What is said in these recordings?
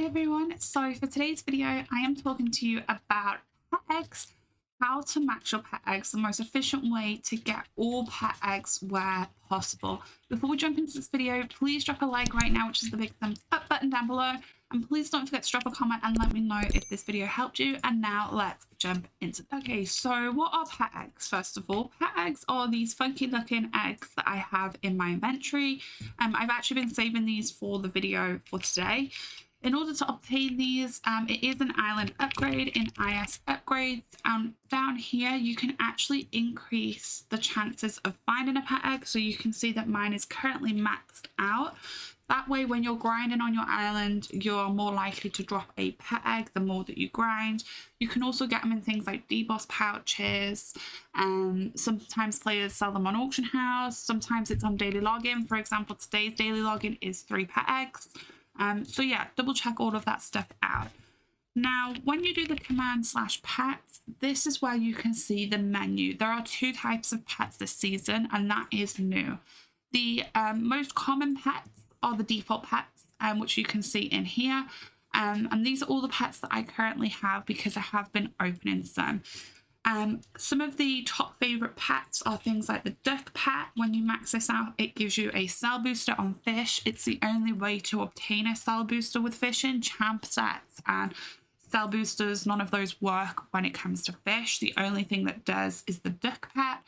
everyone, so for today's video I am talking to you about pet eggs, how to max your pet eggs, the most efficient way to get all pet eggs where possible. Before we jump into this video, please drop a like right now, which is the big thumbs up button down below, and please don't forget to drop a comment and let me know if this video helped you. And now let's jump into it. Okay, so what are pet eggs? First of all, pet eggs are these funky looking eggs that I have in my inventory. I've actually been saving these for the video for today. In order to obtain these, it is an island upgrade in IS upgrades. Down here, you can actually increase the chances of finding a pet egg. So you can see that mine is currently maxed out. That way, when you're grinding on your island, you're more likely to drop a pet egg the more that you grind. You can also get them in things like deboss pouches. Sometimes players sell them on auction house. Sometimes it's on daily login. For example, today's daily login is 3 pet eggs. So yeah, double check all of that stuff out. Now, when you do the command/pets, this is where you can see the menu. There are 2 types of pets this season, and that is new. The most common pets are the default pets, which you can see in here. And these are all the pets that I currently have because I have been opening some. Some of the top favorite pets are things like the duck pet. When you max this out, it gives you a cell booster on fish. It's the only way to obtain a cell booster with fishing. Champ sets and cell boosters, none of those work when it comes to fish. The only thing that does is the duck pet.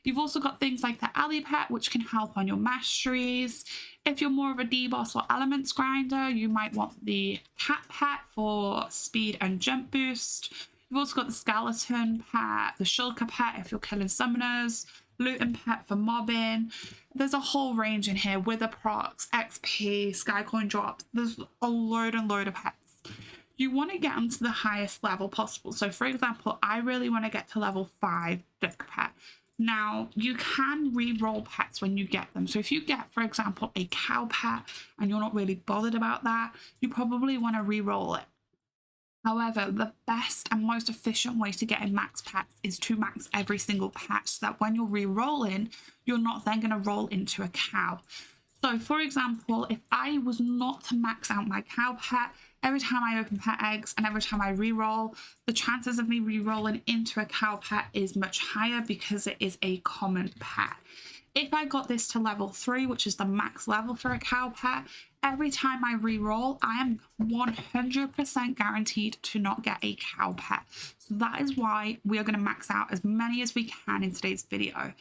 You've also got things like the alley pet, which can help on your masteries. If you're more of a deboss or elements grinder, you might want the cat pet for speed and jump boost. You've also got the skeleton pet, the shulker pet if you're killing summoners, looting pet for mobbing. There's a whole range in here, wither procs, XP, skycoin drops. There's a load and load of pets. You want to get them to the highest level possible. So for example, I really want to get to level 5 duck pet. Now, you can re-roll pets when you get them. So if you get, for example, a cow pet and you're not really bothered about that, you probably want to re-roll it. However, the best and most efficient way to get in max pets is to max every single pet so that when you're re-rolling, you're not then going to roll into a cow. So for example, if I was not to max out my cow pet, every time I open pet eggs and every time I re-roll, the chances of me re-rolling into a cow pet is much higher because it is a common pet. If I got this to level 3, which is the max level for a cow pet, every time I re-roll, I am 100% guaranteed to not get a cow pet. So that is why we are going to max out as many as we can in today's video.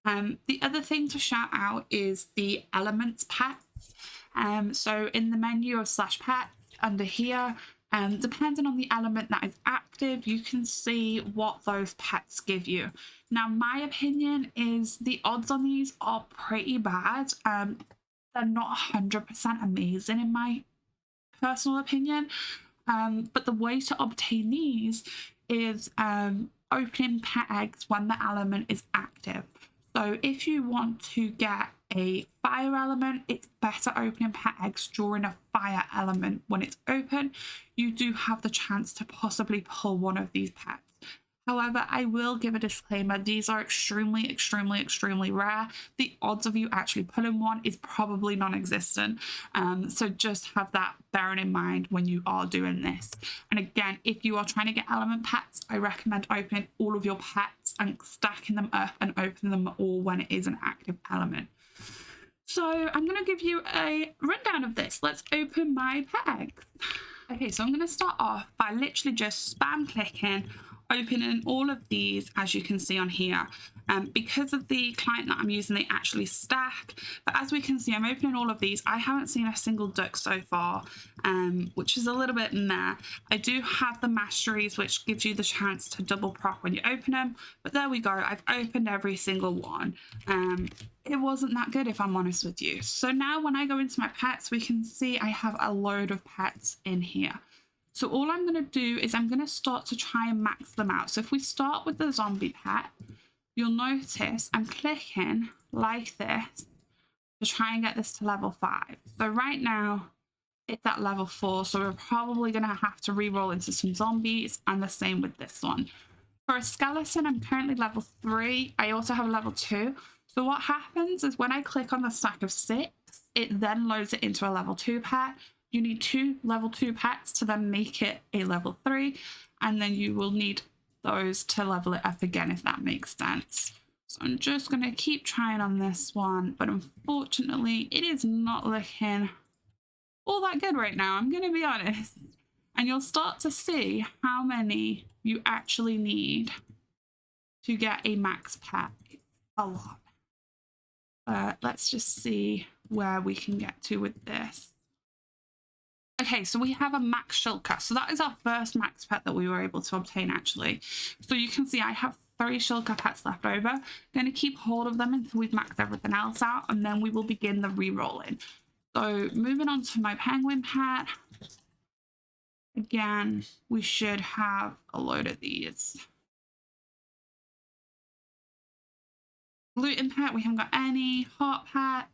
The other thing to shout out is the elements pets. So in the menu of /pet under here, depending on the element that is active, you can see what those pets give you. Now, my opinion is the odds on these are pretty bad. They're not 100% amazing in my personal opinion. But the way to obtain these is opening pet eggs when the element is active. So if you want to get a fire element, it's better opening pet eggs during a fire element. When it's open, you do have the chance to possibly pull one of these pets. However, I will give a disclaimer. These are extremely, extremely, extremely rare. The odds of you actually pulling one is probably non-existent. So just have that bearing in mind when you are doing this. And again, if you are trying to get element pets, I recommend opening all of your pets and stacking them up and opening them all when it is an active element. So I'm going to give you a rundown of this. Let's open my pet eggs. Okay, so I'm going to start off by literally just spam clicking, opening all of these, as you can see on here. Because of the client that I'm using, they actually stack. But as we can see, I'm opening all of these. I haven't seen a single duck so far, which is a little bit meh. I do have the masteries, which gives you the chance to double proc when you open them. But there we go. I've opened every single one. It wasn't that good, if I'm honest with you. So now when I go into my pets, we can see I have a load of pets in here. So all I'm going to do is I'm going to start to try and max them out. So if we start with the zombie pet, you'll notice I'm clicking like this to try and get this to level 5. So right now it's at level 4. So we're probably going to have to re-roll into some zombies, and the same with this one. For a skeleton, I'm currently level 3. I also have a level 2. So what happens is when I click on the stack of 6, it then loads it into a level 2 pet. you need 2 level 2 pets to then make it a level 3, and then you will need those to level it up again, if that makes sense. So I'm just going to keep trying on this one, but unfortunately it is not looking all that good right now, I'm going to be honest. And you'll start to see how many you actually need to get a max pet. A lot. But let's just see where we can get to with this. Okay, so we have a max shulker. So that is our first max pet that we were able to obtain, actually. So you can see I have 3 shulker pets left over. I'm going to keep hold of them until we've maxed everything else out, and then we will begin the re-rolling. So moving on to my penguin pet. Again, we should have a load of these. Gluten pet, we haven't got any. Heart pet.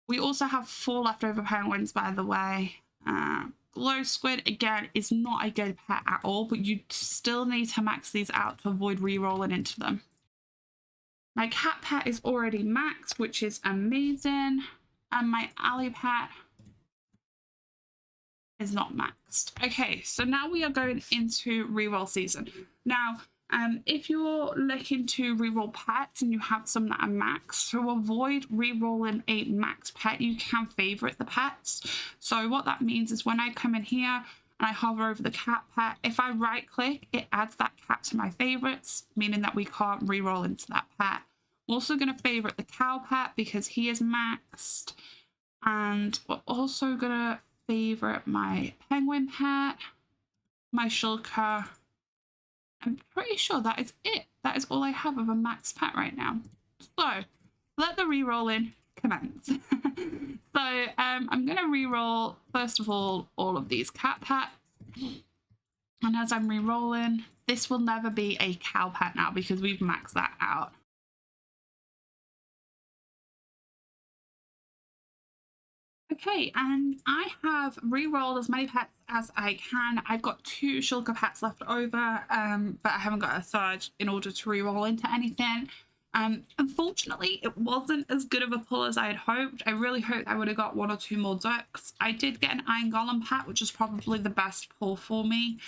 We also have 4 leftover penguins, by the way. Glow squid, again, is not a good pet at all, but you still need to max these out to avoid re-rolling into them. My cat pet is already maxed, which is amazing. And my alley pet is not maxed. Okay, so now we are going into re-roll season. Now, if you're looking to re-roll pets and you have some that are maxed, to avoid re-rolling a max pet, you can favorite the pets. So what that means is when I come in here and I hover over the cat pet, if I right click, it adds that cat to my favorites, meaning that we can't re-roll into that pet. I'm also going to favorite the cow pet because he is maxed. And we're also going to favorite my penguin pet, my shulker. I'm pretty sure that is it. That is all I have of a max pet right now. So let the re-rolling commence. So I'm going to re-roll, first of all of these cat pets. And as I'm re-rolling, this will never be a cow pet now because we've maxed that out. Okay, and I have re-rolled as many pets as I can. I've got 2 shulker pets left over, but I haven't got a third in order to re-roll into anything. Unfortunately, it wasn't as good of a pull as I had hoped. I really hoped I would have got 1 or 2 more ducks. I did get an iron golem pet, which is probably the best pull for me,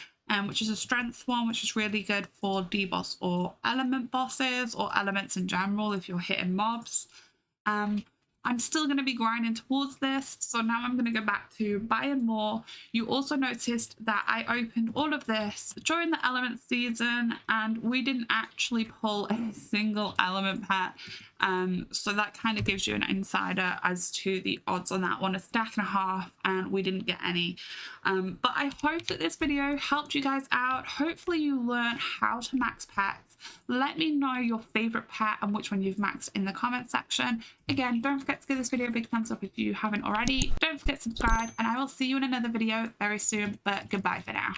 which is a strength one, which is really good for D-boss or element bosses or elements in general if you're hitting mobs. I'm still going to be grinding towards this, so now I'm going to go back to buying more. You also noticed that I opened all of this during the element season, and we didn't actually pull a single element pet. So that kind of gives you an insider as to the odds on that one, 1.5 stacks, and we didn't get any. But I hope that this video helped you guys out. Hopefully you learned how to max pets. Let me know your favorite pet and which one you've maxed in the comment section. Again, don't forget to give this video a big thumbs up if you haven't already. Don't forget to subscribe, and I will see you in another video very soon, but goodbye for now.